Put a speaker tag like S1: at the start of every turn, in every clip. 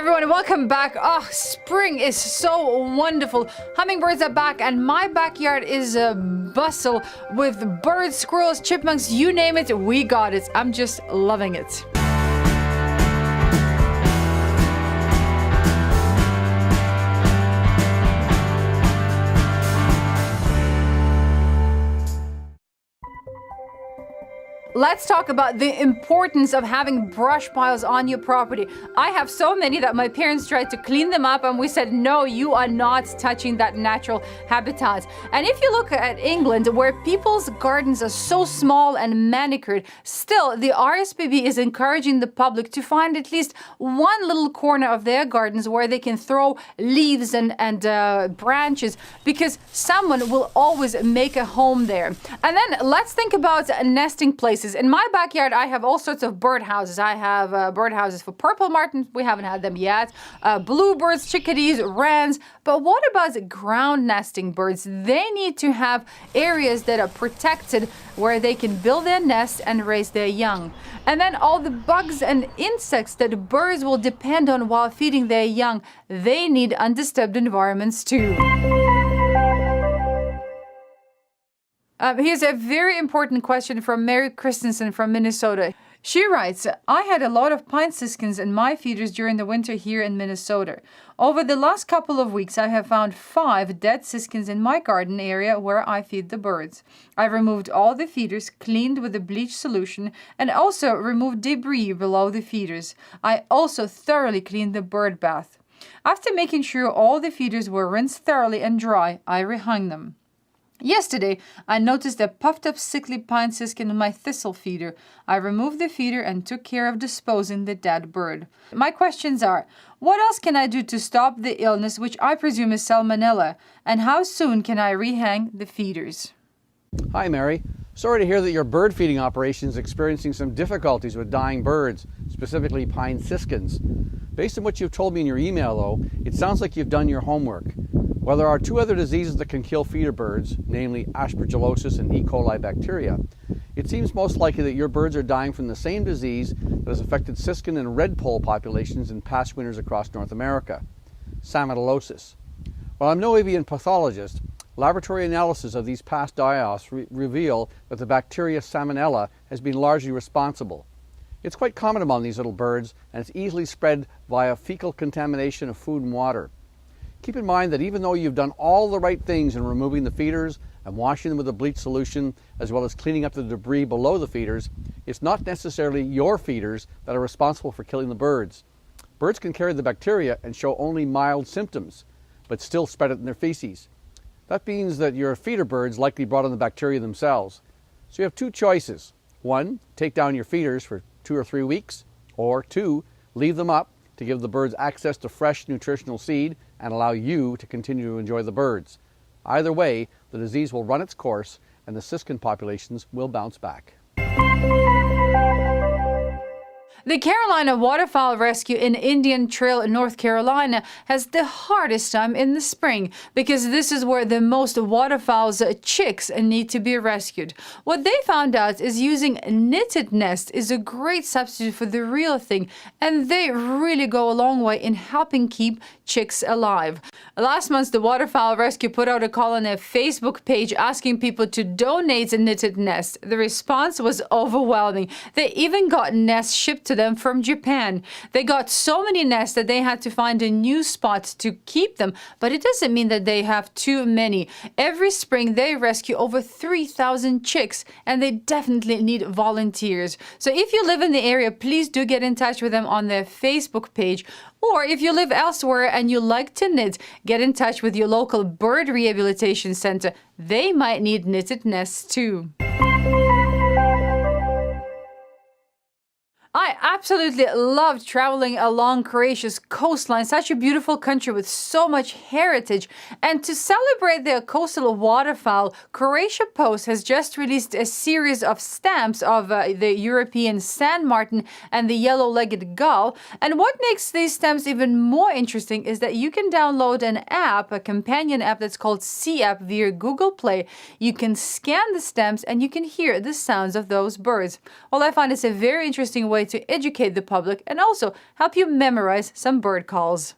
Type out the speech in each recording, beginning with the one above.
S1: everyone, welcome back. Oh, spring is so wonderful. Hummingbirds are back and my backyard is a bustle with birds, squirrels, chipmunks, you name it, we got it. I'm just loving it. Let's talk about the importance of having brush piles on your property. I have so many that my parents tried to clean them up and we said, no, you are not touching that natural habitat. And if you look at England, where people's gardens are so small and manicured, still the RSPB is encouraging the public to find at least one little corner of their gardens where they can throw leaves and branches, because someone will always make a home there. And then let's think about nesting places. In my backyard, I have all sorts of birdhouses. I have birdhouses for purple martins. We haven't had them yet. Bluebirds, chickadees, wrens. But what about ground nesting birds? They need to have areas that are protected where they can build their nest and raise their young. And then all the bugs and insects that birds will depend on while feeding their young, they need undisturbed environments too. Here's a very important question from Mary Christensen from Minnesota. She writes, I had a lot of pine siskins in my feeders during the winter here in Minnesota. Over the last couple of weeks, I have found 5 dead siskins in my garden area where I feed the birds. I removed all the feeders, cleaned with a bleach solution, and also removed debris below the feeders. I also thoroughly cleaned the bird bath. After making sure all the feeders were rinsed thoroughly and dry, I rehung them. Yesterday, I noticed a puffed-up sickly pine siskin in my thistle feeder. I removed the feeder and took care of disposing the dead bird. My questions are, what else can I do to stop the illness, which I presume is Salmonella? And how soon can I rehang the feeders?
S2: Hi, Mary. Sorry to hear that your bird feeding operation is experiencing some difficulties with dying birds, specifically pine siskins. Based on what you've told me in your email, though, it sounds like you've done your homework. While there are 2 other diseases that can kill feeder birds, namely aspergillosis and E. coli bacteria, it seems most likely that your birds are dying from the same disease that has affected siskin and redpoll populations in past winters across North America, salmonellosis. While I'm no avian pathologist, laboratory analysis of these past die-offs reveal that the bacteria Salmonella has been largely responsible. It's quite common among these little birds, and it's easily spread via fecal contamination of food and water. Keep in mind that even though you've done all the right things in removing the feeders and washing them with a bleach solution, as well as cleaning up the debris below the feeders, it's not necessarily your feeders that are responsible for killing the birds. Birds can carry the bacteria and show only mild symptoms, but still spread it in their feces. That means that your feeder birds likely brought in the bacteria themselves. So you have 2 choices. 1, take down your feeders for 2 or 3 weeks, or 2, leave them up to give the birds access to fresh nutritional seed and allow you to continue to enjoy the birds. Either way, the disease will run its course and the siskin populations will bounce back.
S1: The Carolina Waterfowl Rescue in Indian Trail, North Carolina, has the hardest time in the spring because this is where the most waterfowl's chicks need to be rescued. What they found out is using knitted nest is a great substitute for the real thing, and they really go a long way in helping keep chicks alive. Last month, the Waterfowl Rescue put out a call on their Facebook page asking people to donate a knitted nest. The response was overwhelming. They even got nests shipped to them from Japan. They got so many nests that they had to find a new spot to keep them, but it doesn't mean that they have too many. Every spring they rescue over 3,000 chicks, and they definitely need volunteers. So if you live in the area, please do get in touch with them on their Facebook page. Or if you live elsewhere and you like to knit, get in touch with your local bird rehabilitation center. They might need knitted nests too. I absolutely loved traveling along Croatia's coastline, such a beautiful country with so much heritage. And to celebrate their coastal waterfowl, Croatia Post has just released a series of stamps of the European sand martin and the yellow-legged gull. And what makes these stamps even more interesting is that you can download an app, a companion app that's called Sea App via Google Play. You can scan the stamps and you can hear the sounds of those birds. Well, I find it's a very interesting way way to educate the public and also help you memorize some bird calls.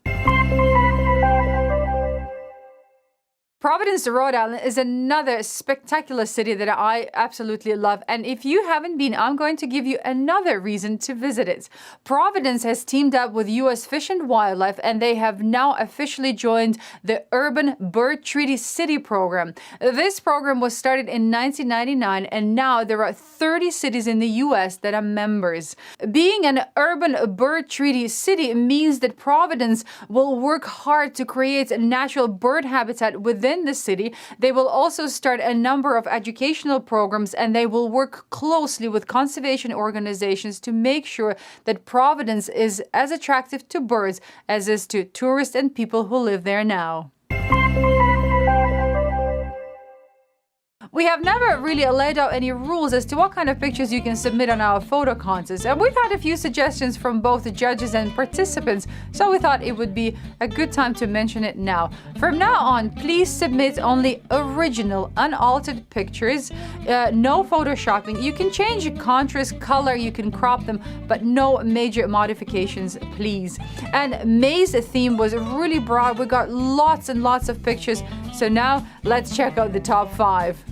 S1: Providence, Rhode Island is another spectacular city that I absolutely love. And if you haven't been, I'm going to give you another reason to visit it. Providence has teamed up with U.S. Fish and Wildlife, and they have now officially joined the Urban Bird Treaty City program. This program was started in 1999, and now there are 30 cities in the U.S. that are members. Being an Urban Bird Treaty City means that Providence will work hard to create a natural bird habitat within the city. They will also start a number of educational programs, and they will work closely with conservation organizations to make sure that Providence is as attractive to birds as is to tourists and people who live there now. We have never really laid out any rules as to what kind of pictures you can submit on our photo contest, and we've had a few suggestions from both the judges and participants, so we thought it would be a good time to mention it now. From now on, please submit only original, unaltered pictures, no photoshopping. You can change contrast, color, you can crop them, but no major modifications, please. And May's theme was really broad. We got lots and lots of pictures, so now let's check out the top 5.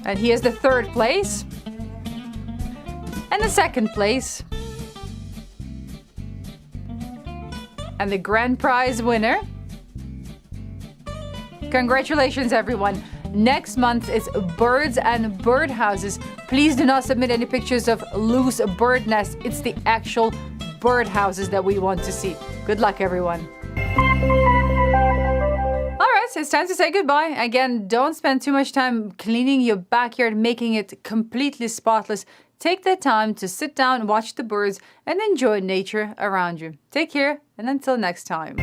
S1: And here's the 3rd place. And the 2nd place. And the grand prize winner. Congratulations, everyone. Next month is birds and birdhouses. Please do not submit any pictures of loose bird nests. It's the actual birdhouses that we want to see. Good luck, everyone. It's time to say goodbye. Again, don't spend too much time cleaning your backyard, making it completely spotless. Take the time to sit down, watch the birds, and enjoy nature around you. Take care, and until next time.